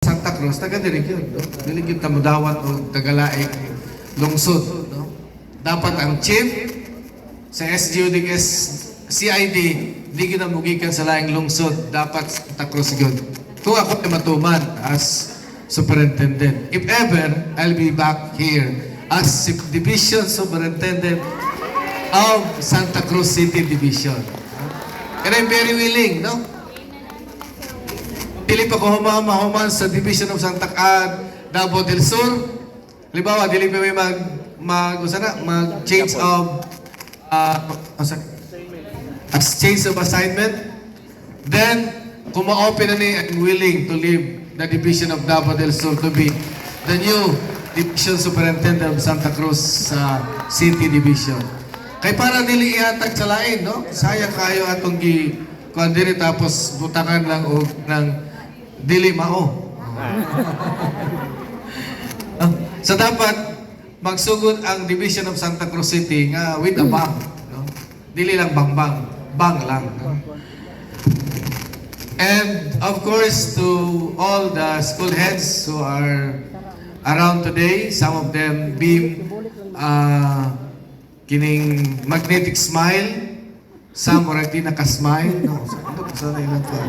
Santa Cruz, taga diri yun, no? Dili gyud ta modawat o tagalaig lungsod, no? Dapat ang chief sa SGUDS CID di gyud na mugikan sa laing lungsod, dapat Santa Cruz gyud. Kung ako ay matuman as superintendent, if ever I'll be back here as division superintendent of Santa Cruz City Division. And I'm very willing, no? Dili pa ko humahuman sa Division of Santa Davao del Sur. Halimbawa, dili pa may mag-change of change of assignment. Then, kung ma-open na ni, I'm willing to leave the Division of Davao del Sur to be the new Division Superintendent of Santa Cruz City Division. Kay para dili ihatag sa lain, no? Sayang kayo atong kuan diri tapos butangan lang og ng dili mao. So dapat magsugod ang Division of Santa Cruz City nga with a bang, no? Dili lang bang lang, no? And of course to all the school heads who are around today, some of them beam kining magnetic smile, some already naka-smile, no? Sana ilang to.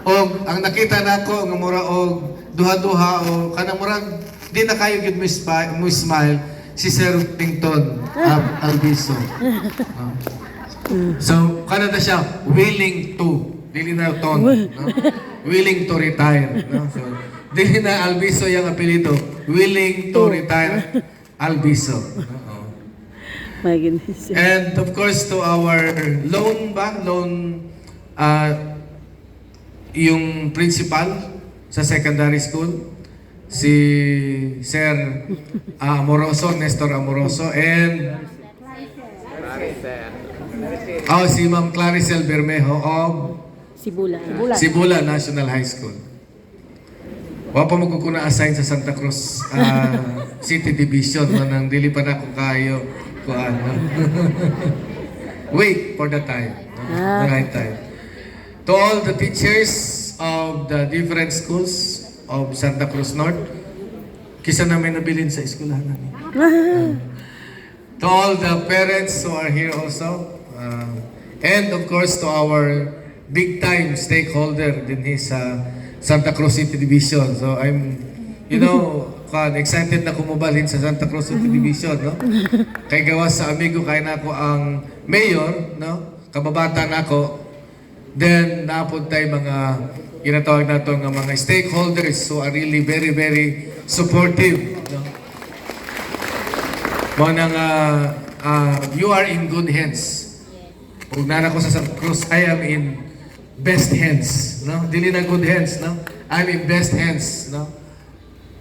O ang nakita nako nga mura og duha-duha o kanang murag di na kayo gid mo smile si Sir Tington Albiso. So kana na siya willing to dili na ton, no? Willing to retire, no? So dili na Albiso yung apelyido, willing to retire Albiso, no? My goodness. And of course to our yung principal sa secondary school, si Sir Amoroso, Nestor Amoroso, and si Ma'am Claricel Bermejo of Sibula National High School. Wa pa magkukuna assign sa Santa Cruz City Division, manang dili pa na ko kayo kuan. Wait for the time, the right time. To all the teachers of the different schools of Santa Cruz North, kisa namin nabilin sa eskwelahan namin. To all the parents who are here also, and of course to our big time stakeholder din sa Santa Cruz City Division. So I'm, excited na kumubalhin sa Santa Cruz City Division, no? Kay gawas sa amigo kay nako ang mayor, no? Kababata nako. Then naapod tay mga ginatawag nato nga mga stakeholders who are really very very supportive, no? Mo nang you are in good hands. Ug nana ko sa Santa Cruz, I am in best hands, no? Dili na good hands, no? I'm in best hands, no?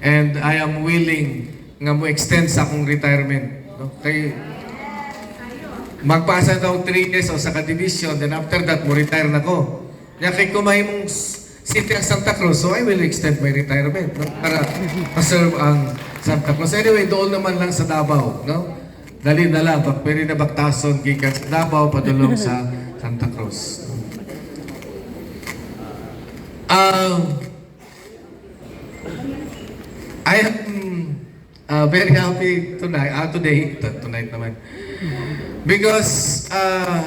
And I am willing nga mo extend sa akong retirement, no? Kay magpasa daw 3 years o sa ka-division, then after that mo retire na ko. Kaya kay kumay mong city ang Santa Cruz, so I will extend my retirement, no? Para ma-serve ang Santa Cruz. Anyway, doon naman lang sa Davao, no? Dali na lang, pwede na baktason gikan sa Davao padulong sa Santa Cruz. I am very happy tonight naman. Because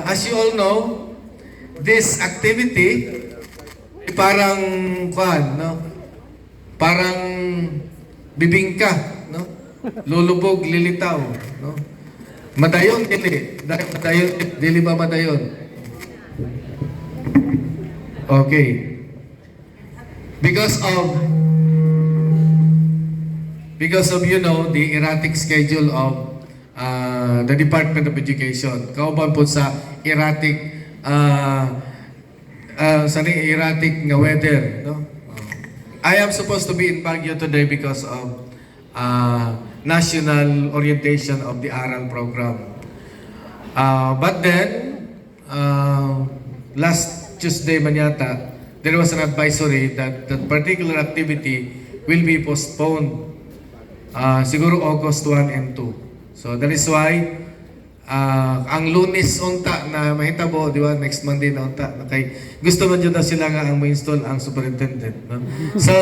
as you all know, this activity parang no? Parang bibingka, no? Lulubog, lilitaw, no? Madayon dili ba madayon? Okay. Because of the erratic schedule of the Department of Education. Kauban po sa erratic nga weather, no? I am supposed to be in Baguio today because of national orientation of the ARAL program. But then last Tuesday man yata, there was an advisory that that particular activity will be postponed siguro August 1 and 2. So that is why ang Lunes unta na mahitabo, di ba? Next Monday na unta. Kay gusto man jud na sila nga ang ma-install ang superintendent, no? So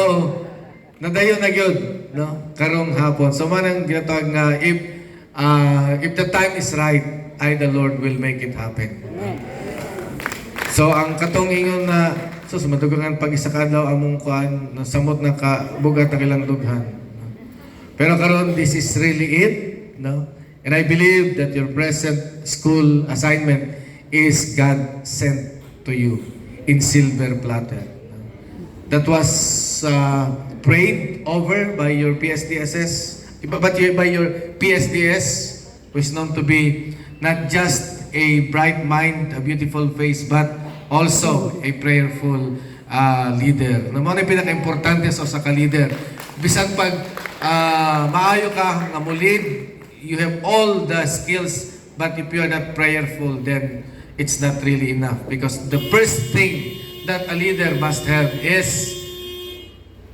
nadayon na gyud, no? Karong hapon. So manang ginatawag nga if the time is right, the Lord will make it happen. So ang katong ingon na sumadugangan pag isa ka daw among kuan samot na kabugat ang ilang dughan. Pero karon this is really it, no? And I believe that your present school assignment is God sent to you in silver platter. That was prayed over by your PSDSS, but by your PSDS, who is known to be not just a bright mind, a beautiful face, but also a prayerful leader. Naman ay pinaka-importante sa ka-leader. Bisan pag maayo ka nga mulid, you have all the skills, but if you are not prayerful, then it's not really enough. Because the first thing that a leader must have is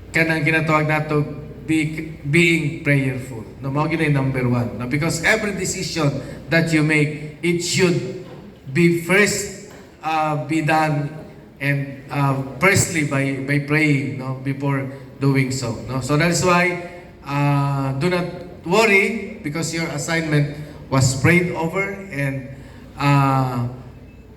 kanang ginatawag nato being prayerful. No, mao gyud ay number one. No, because every decision that you make, it should be first be done and firstly by praying, no, before doing so. No, so that is why do not worry because your assignment was prayed over, and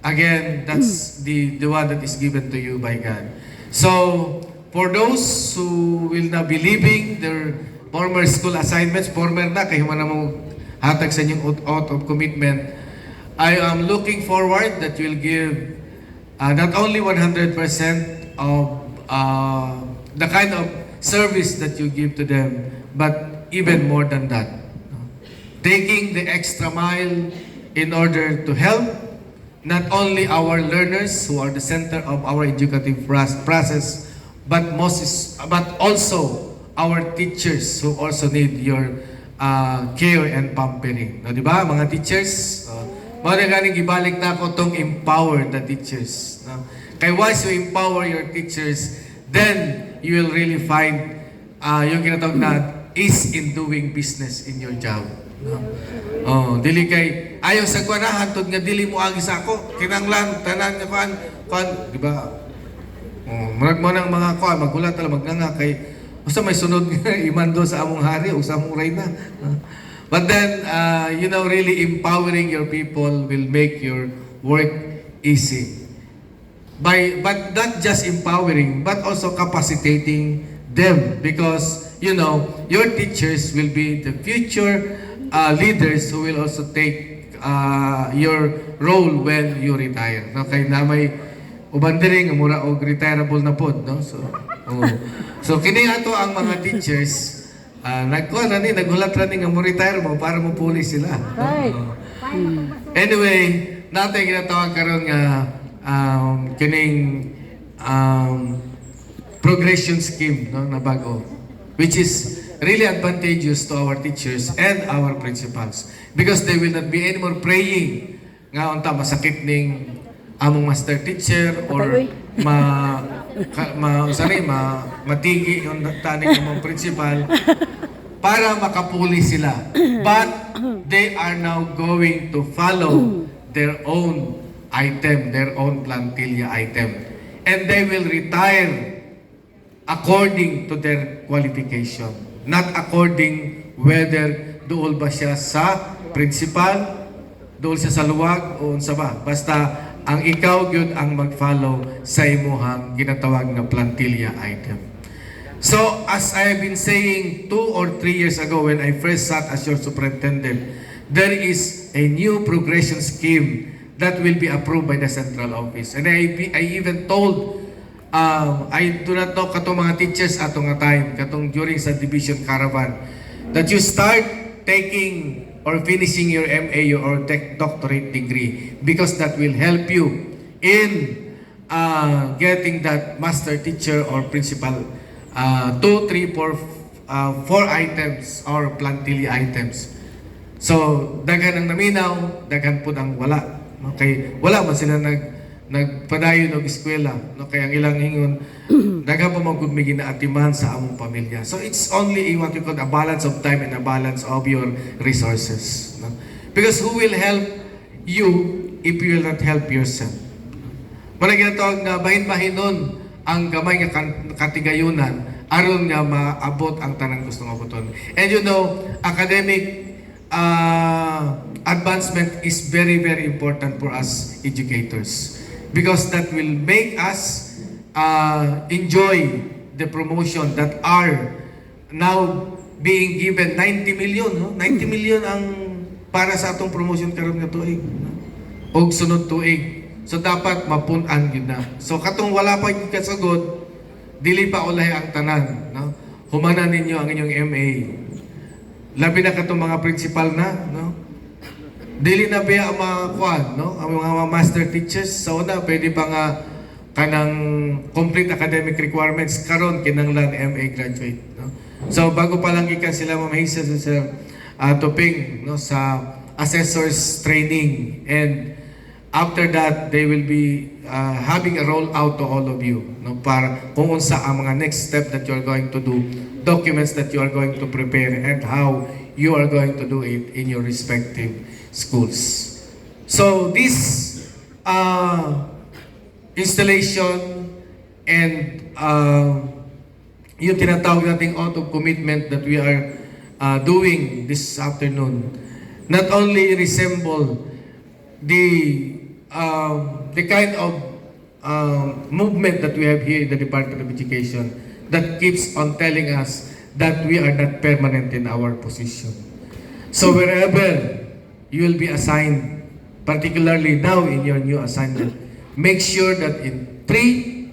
again, that's the one that is given to you by God. So for those who will now be leaving their former school assignments, former na kay man mo hatag sa inyong out of commitment, I am looking forward that you'll give not only 100% of the kind of service that you give to them, but even more than that. Taking the extra mile in order to help not only our learners who are the center of our educative process, but also our teachers who also need your care and pampering. No, di ba, mga teachers? Mga ganing gibalik na ako tong empower the teachers. No? Kaya once you empower your teachers, then you will really find yung ginatawag na is in doing business in your job. No? Oh, dili kay ayaw sa kuan hantod nga dili mo agi sa ako kinanglan tanan nga kuan di ba? Oh, murag mo nang mga kuan magulat tala magnanga kay usa may sunod nga imando sa among hari o sa among reyna. But then really empowering your people will make your work easy. But not just empowering but also capacitating them, because your teachers will be the future leaders who will also take your role when you retire. No, kay na may uban diri nga mura og retireable na pod, no? So kini ato ang mga teachers nagkuan na ni nagulat ra ni nga mo retire mo para mo puli sila. Right. Anyway, natin ginatawag karon nga kining progression scheme, no, na bago, which is really advantageous to our teachers and our principals, because they will not be anymore praying nga unta masakit ning among master teacher or matigi yung tanig among principal para makapuli sila, but they are now going to follow their own item, their own plantilla item, and they will retire according to their qualification, not according whether duol ba siya sa principal, duol siya sa luwag o unsa ba. Basta ang ikaw gyud ang mag-follow sa imuhang ginatawag na plantilla item. So as I have been saying 2 or 3 years ago when I first sat as your superintendent, there is a new progression scheme that will be approved by the central office. And I even told I do not know katong mga teachers atong nga time, katong during sa division caravan, that you start taking or finishing your MA or doctorate degree, because that will help you in getting that master teacher or principal 2, 3, 4 items or plantilla items. So daghan ang naminaw, daghan po ang wala. Okay, wala man sila nagpadayon og eskwela, no, kaya ang ilang hingon daghan pa magud may ginaatiman sa among pamilya. So it's only what you call a balance of time and a balance of your resources, no? Because who will help you if you will not help yourself? Muna ginatawag na bahin-bahinon ang gamay nga katigayunan aron nga maabot ang tanang gustong abuton. And you know, academic advancement is very, very important for us educators because that will make us enjoy the promotion that are now being given 90 million, no? 90 million ang para sa atong promotion karon nga tuig, no? Og sunod tuig. So dapat mapun-an gyud na. So katong wala pa gyud kasagod, dili pa ulay ang tanan, no? Humanan ninyo ang inyong MA. Labi na katong mga principal na, no? Dili na biya ang mga kuan, no? Ang mga master teachers sa una pwede pa nga kanang complete academic requirements karon kinanglan MA graduate, no? So bago pa lang gikan sila mamahisa sa tuping, no, sa assessors training, and after that they will be having a roll out to all of you, no, para kung unsa ang mga next step that you are going to do, documents that you are going to prepare, and how you are going to do it in your respective schools. So this installation and yung tinatawag nating oath of commitment that we are doing this afternoon not only resemble the kind of movement that we have here in the Department of Education that keeps on telling us that we are not permanent in our position. So wherever you will be assigned, particularly now in your new assignment, make sure that in 3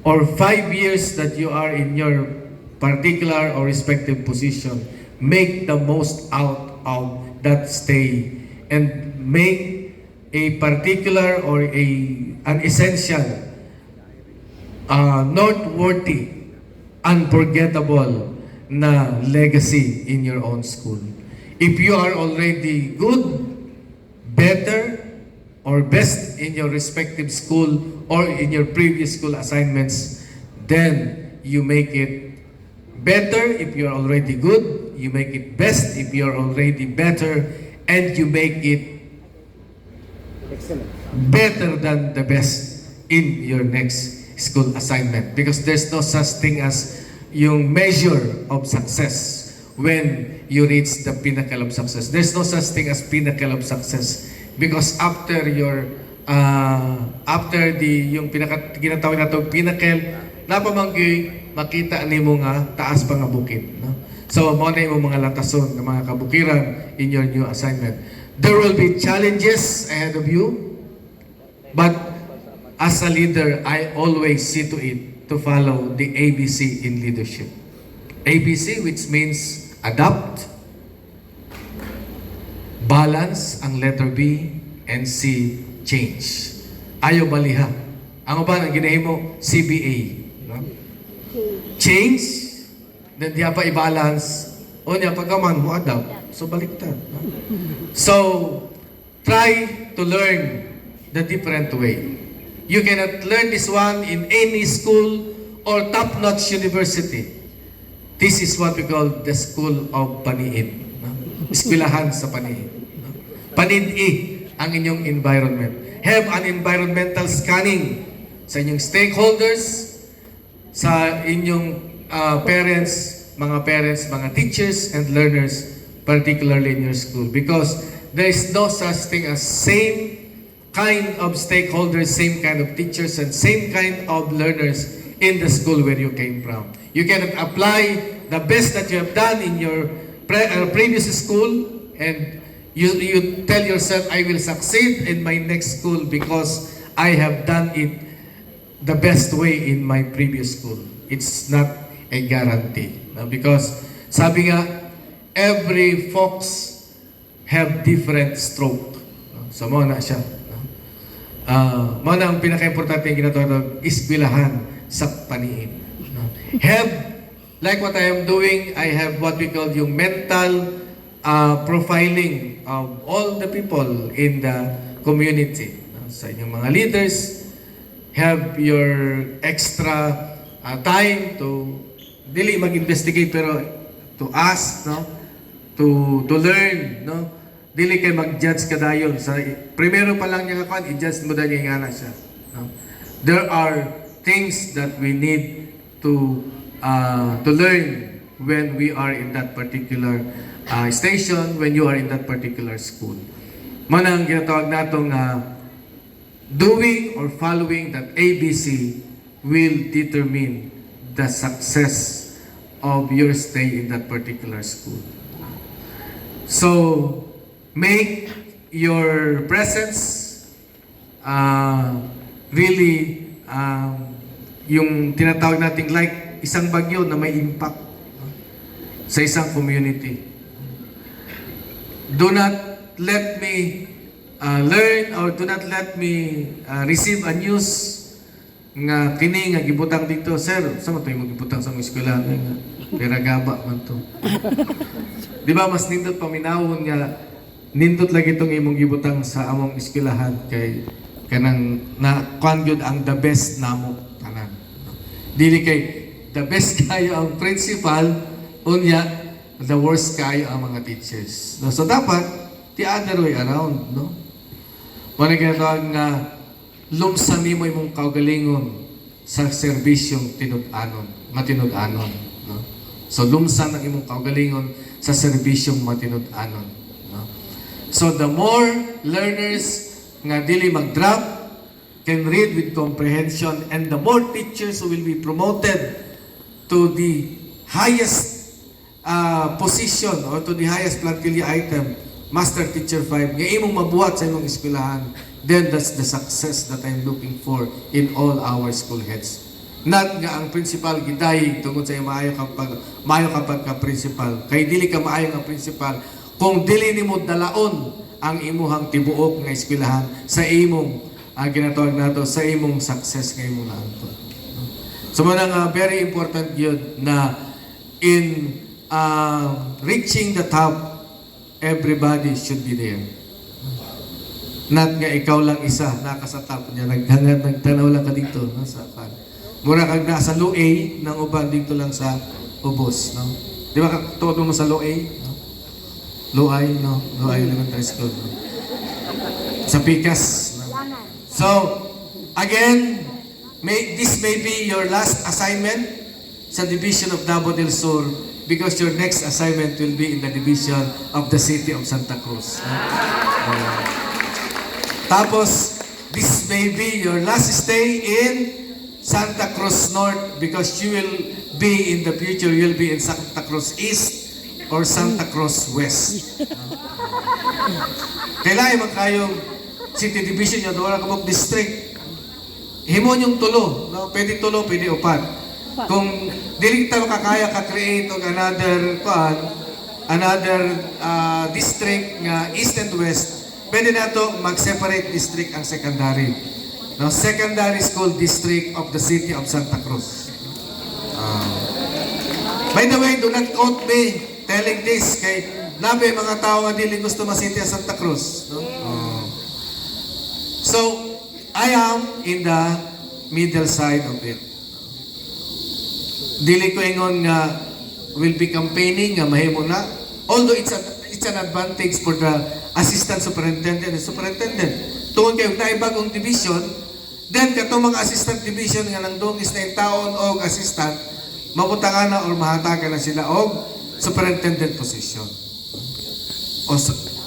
or 5 years that you are in your particular or respective position, make the most out of that stay and make a particular or an essential, noteworthy, unforgettable na legacy in your own school. If you are already good, better, or best in your respective school or in your previous school assignments, then you make it better if you are already good, you make it best if you are already better, and you make it better than the best in your next school assignment. Because there's no such thing as yung measure of success when you reach the pinnacle of success. There's no such thing as pinnacle of success. Because after your after the yung ginatawag nato pinnacle, napamanggi makita nimo nga taas pa nga bukid, no? So mo na imong mga latason ng mga kabukiran in your new assignment. There will be challenges ahead of you, but as a leader, I always see to it to follow the ABC in leadership. ABC, which means adapt, balance ang letter B, and C, change. Ayaw baliha. Ang uban ang ginahimo CBA, no? Change, then diya pa i-balance, o niya pagkaman mo adapt, so baliktad, no? So try to learn the different way. You cannot learn this one in any school or top-notch university. This is what we call the school of paniid, no? Eskwelahan sa paniid, no? Panid-i ang inyong environment. Have an environmental scanning sa inyong stakeholders, sa inyong parents, mga teachers and learners, particularly in your school. Because there is no such thing as same kind of stakeholders, same kind of teachers, and same kind of learners in the school where you came from. You cannot apply the best that you have done in your previous school and you tell yourself, I will succeed in my next school because I have done it the best way in my previous school. It's not a guarantee. No? Because sabi nga, every fox have different stroke. No? So mo na siya. No? Mo na ang pinaka-importante yung ginatawag eskwelahan sa paniid. No? Have, like what I am doing, I have what we call yung mental profiling of all the people in the community. Sa inyong mga leaders, have your extra time to dili mag-investigate pero to ask, no, to learn, no, dili kay mag-judge kadayon sa primero pa lang niya kakuan, i-judge mo dahil niya nga siya. No? There are things that we need to learn when we are in that particular station, when you are in that particular school. Manang ginatawag natong doing or following that ABC will determine the success of your stay in that particular school. So, make your presence really yung tinatawag nating like isang bagyo na may impact sa isang community. Do not let me learn or do not let me receive a news nga kini nga gibutang dito, sir, sa mo tayo magibutang sa mga eskwelahan nga peragaba man to. Di ba mas nindot paminawon nga nindot lagi itong imong gibutang sa among eskwelahan kay kanang na kuan gyud ang the best namo tanan. Dili kay the best kayo ang principal, unya the worst kayo ang mga teachers. No? So dapat the other way around, no? Wala ginatawag nga lumsan nimo imong kaugalingon sa serbisyong tinud-anon, matinud-anon, no? So lumsan ang imong kaugalingon sa serbisyong matinud-anon, no? So the more learners nga dili mag-drop can read with comprehension, and the more teachers who will be promoted to the highest position or to the highest plantilla item, Master Teacher 5, nga imong mabuhat sa imong eskwelahan, then that's the success that I'm looking for in all our school heads. Not nga ang principal gidayig tungod sa maayo kapag ka principal. Kay dili ka maayo nga principal kung dili nimo dalaon ang imuhang tibuok nga eskwelahan sa imong ginatawag nato sa imong success nga imong naanto. So manang very important yun na in reaching the top, everybody should be there. Not nga ikaw lang isa, naka sa top niya, naghangat, nagtanaw lang ka dito, no, sa kan. Mura kag nasa low A, ng uban dito lang sa ubos, no? Di ba todo mo sa low A? No? Low I, no? Low I Elementary School, no? Sa Picas, no? So, again, this may be your last assignment sa Division of Davao del Sur because your next assignment will be in the Division of the City of Santa Cruz. No? Tapos, this may be your last stay in Santa Cruz North because you will be in the future, you'll be in Santa Cruz East or Santa Cruz West. Kailangan man kayong City Division nyo, doon ka district. Himo yung tulo, no? Pwede tulo, pwede upat. Kung dili tayo kakaya ka-create og another district nga East and West, pwede na ito mag-separate district ang secondary. No, secondary school district of the City of Santa Cruz. By the way, do not quote me telling this kay nabe mga tao nga dili gusto ma-City of Santa Cruz. No? So, I am in the middle side of it. Dili ko ingon nga will be campaigning nga mahimo na. Although it's an advantage for the assistant superintendent and superintendent. Tungod kayo na ibagong division, then katong mga assistant division nga nang dungis na yung taon o assistant, mabutangan na or mahatagan na sila og superintendent position. O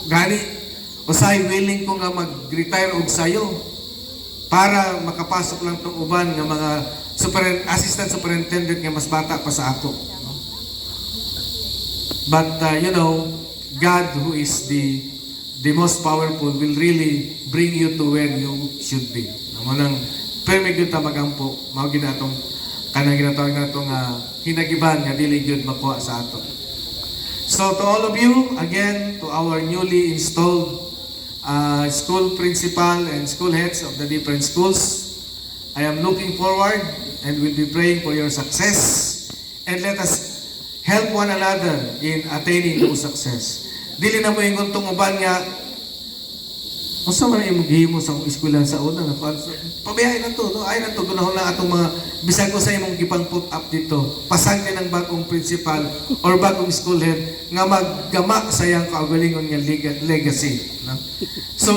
gani, usay willing ko nga mag-retire og sayo para makapasok lang tong uban nga mga assistant superintendent nga mas bata pa sa ako. But God who is the most powerful will really bring you to where you should be. Namanang permit yun ta magampo, mao ginatong kanang ginatawag natong hinagiban nga dili gyud makuha sa ato. So to all of you, again, to our newly installed school principal and school heads of the different schools, I am looking forward and will be praying for your success, and let us help one another in attaining those success. Dili na mo ingon tong uban nga Unsa man imong gihimo sa akong eskwelahan sa una nga pabayaan na to, no? Ay na to gunahon na atong mga bisag ko sa imong gipang put up dito. Pasang din ang bagong principal or bagong school head nga maggama sa iyang kaugalingon nga legacy, no? So,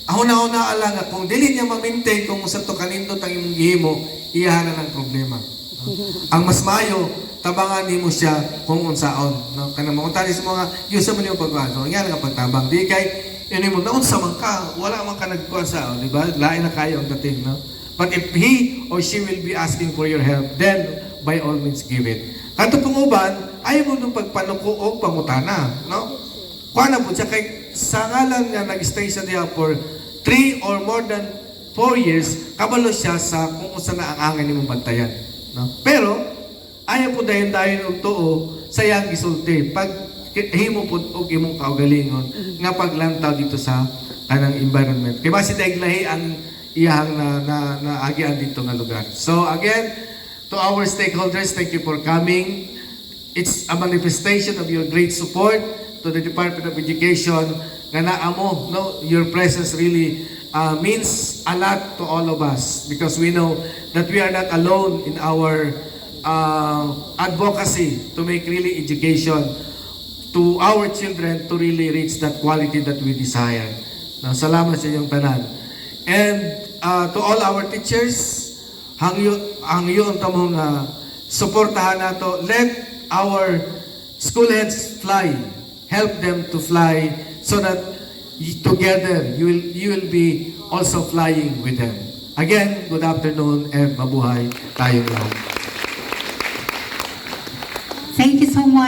ahuna-una ala nga kung dili niya ma-maintain kung sa to kanindot ang imong gihimo, iyahan na ng problema. No? Ang mas maayo tabangan nimo siya kung unsaon, no? Kanang mga sa mga yusa man yung pagkuan, nga nga pagtabang di kay ini mo naon sa man ka, wala man ka nagkuan sa, di ba? Lain na kayo ang dating, no? But if he or she will be asking for your help, then by all means give it. Kanto pong uban, ayaw mo nung pagpanuko o pangutana, no? Kuha na po siya kay sa ngalan nga nag-stay siya diya for 3 or more than 4 years, kabalo siya sa kung usa na ang angin nimong bantayan, no? Pero ayaw po dayon-dayon og tuo sa iyang gisulti. Pag himo po og imong kaugalingon nga paglantaw dito sa kanang environment. Kay basi lahi ang iyang na agian dito nga lugar. So again, to our stakeholders, thank you for coming. It's a manifestation of your great support to the Department of Education nga naamo, no, your presence really means a lot to all of us because we know that we are not alone in our advocacy to make really education to our children to really reach that quality that we desire. Now, salamat sa inyong tanan. And to all our teachers, hangyo tamong suportahan nato. Let our school heads fly. Help them to fly so that together you will be also flying with them. Again, good afternoon and mabuhay tayong lahat. Thank you so